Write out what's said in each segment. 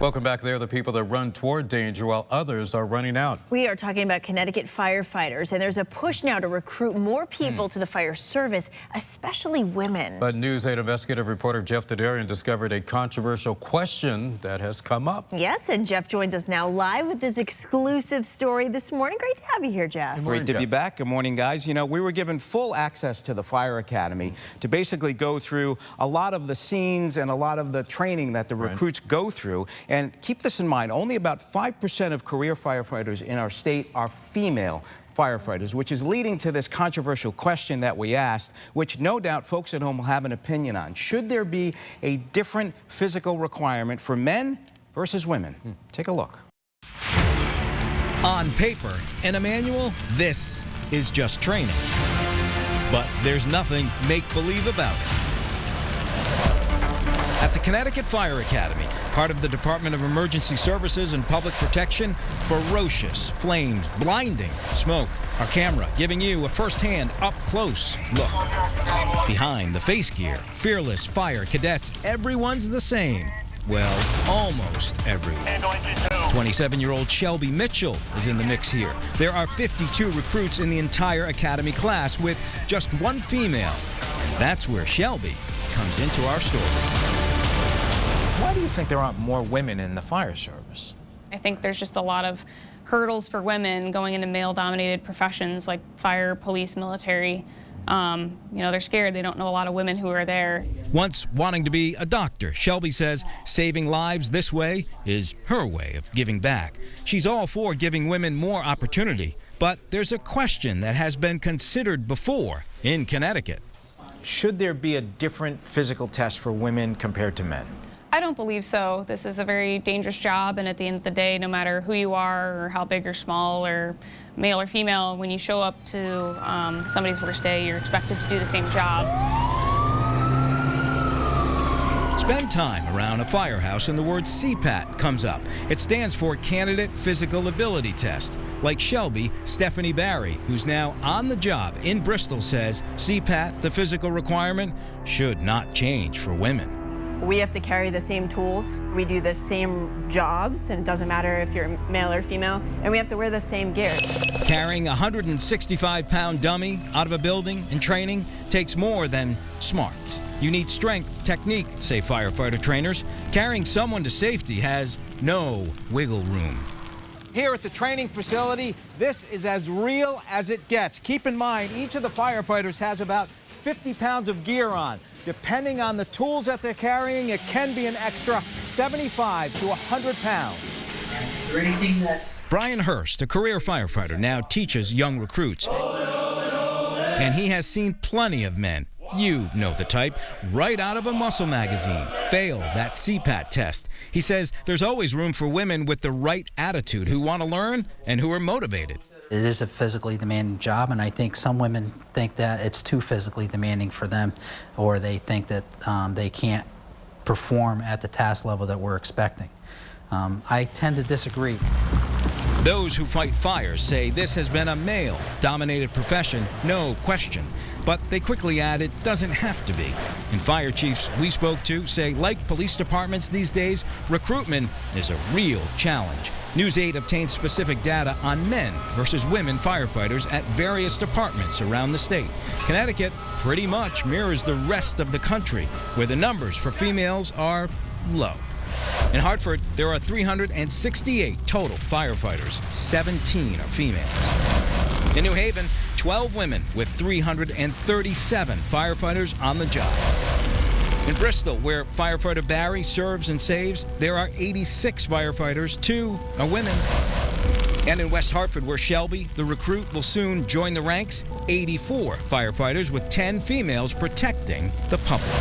Welcome back. There are the people that run toward danger while others are running out. We are talking about Connecticut firefighters, and there's a push now to recruit more people to the fire service, especially women. But News 8 investigative reporter Jeff Dedarian discovered a controversial question that has come up. Yes, and Jeff joins us now live with this exclusive story this morning. Great to have you here, Jeff. Great to be back. Good morning, guys. You know, we were given full access to the Fire Academy to basically go through a lot of the scenes and a lot of the training that the recruits go through. And keep this in mind, only about 5% of career firefighters in our state are female firefighters, which is leading to this controversial question that we asked, which no doubt folks at home will have an opinion on. Should there be a different physical requirement for men versus women? Take a look. On paper, in a manual, this is just training. But there's nothing make-believe about it. At the Connecticut Fire Academy, part of the Department of Emergency Services and Public Protection, ferocious flames, blinding smoke. Our camera giving you a first-hand, up-close look. Behind the face gear, fearless fire cadets, everyone's the same. Well, almost everyone. 27-year-old Shelby Mitchell is in the mix here. There are 52 recruits in the entire academy class with just one female. And that's where Shelby comes into our story. Why do you think there aren't more women in the fire service? I think there's just a lot of hurdles for women going into male-dominated professions like fire, police, military. You know, they're scared. They don't know a lot of women who are there. Once wanting to be a doctor, Shelby says saving lives this way is her way of giving back. She's all for giving women more opportunity, but there's a question that has been considered before in Connecticut. Should there be a different physical test for women compared to men? I don't believe so. This is a very dangerous job, and at the end of the day, no matter who you are or how big or small or male or female, when you show up to somebody's worst day, you're expected to do the same job. Spend time around a firehouse and the word CPAT comes up. It stands for Candidate Physical Ability Test. Like Shelby, Stephanie Barry, who's now on the job in Bristol, says CPAT, the physical requirement, should not change for women. We have to carry the same tools. We do the same jobs, and it doesn't matter if you're male or female, and we have to wear the same gear. Carrying a 165-pound dummy out of a building in training takes more than smarts. You need strength, technique, say firefighter trainers. Carrying someone to safety has no wiggle room. Here at the training facility, this is as real as it gets. Keep in mind, each of the firefighters has about 50 pounds of gear on. Depending on the tools that they're carrying, it can be an extra 75 to 100 pounds. Is there anything that's... Brian Hurst, a career firefighter, now teaches young recruits. And he has seen plenty of men, you know the type, right out of a muscle magazine, fail that CPAT test. He says there's always room for women with the right attitude who want to learn and who are motivated. It is a physically demanding job, and I think some women think that it's too physically demanding for them, or they think that they can't perform at the task level that we're expecting. I tend to disagree. Those who fight fires say this has been a male-dominated profession, no question. But they quickly add it doesn't have to be. And fire chiefs we spoke to say, like police departments these days, recruitment is a real challenge. News 8 obtained specific data on men versus women firefighters at various departments around the state. Connecticut pretty much mirrors the rest of the country, where the numbers for females are low. In Hartford, there are 368 total firefighters. 17 are females. In New Haven, 12 women with 337 firefighters on the job. In Bristol, where firefighter Barry serves and saves, there are 86 firefighters, 2 are women. And in West Hartford, where Shelby, the recruit, will soon join the ranks, 84 firefighters with 10 females protecting the public.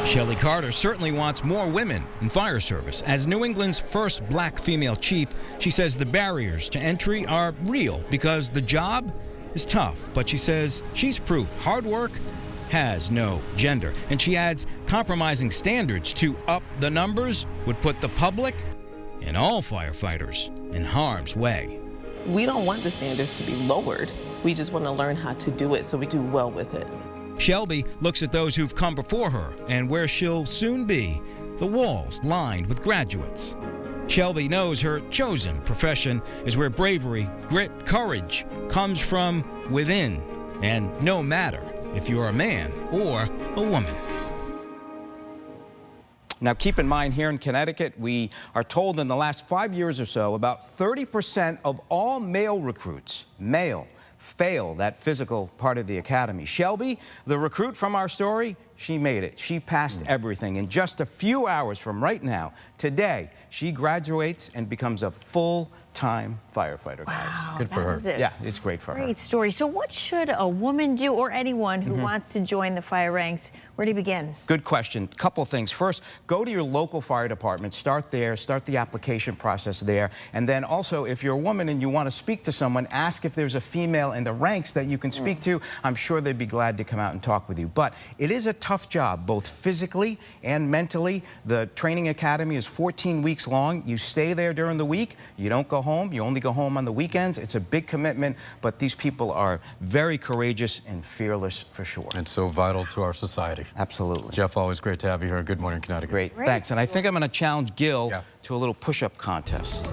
Shelley Carter certainly wants more women in fire service. As New England's first black female chief, she says the barriers to entry are real because the job is tough. But she says she's proof hard work has no gender. And she adds compromising standards to up the numbers would put the public and all firefighters in harm's way. We don't want the standards to be lowered. We just want to learn how to do it so we do well with it. Shelby looks at those who've come before her and where she'll soon be, the walls lined with graduates. Shelby knows her chosen profession is where bravery, grit, courage comes from within, and no matter if you're a man or a woman. Now, keep in mind, here in Connecticut, we are told in the last 5 years or so, about 30% of all male recruits, fail that physical part of the academy. Shelby, the recruit from our story, she made it. She passed everything. In just a few hours from right now, today, she graduates and becomes a full-time firefighter, guys. Wow, Good for her. Yeah, it's great for her. Great story. So what should a woman do, or anyone who wants to join the fire ranks? Where do you begin? Good question. Couple of things. First, go to your local fire department. Start there. Start the application process there. And then also, if you're a woman and you want to speak to someone, ask if there's a female in the ranks that you can speak to. I'm sure they'd be glad to come out and talk with you. But it is a tough job, both physically and mentally. The training academy is 14 weeks long. You stay there during the week. You don't go home. You only go home on the weekends. It's a big commitment, but these people are very courageous and fearless for sure. And so vital to our society. Absolutely. Jeff, always great to have you here. Good morning, Connecticut. Great. Thanks. And I think I'm going to challenge Gil Yeah. to a little push-up contest.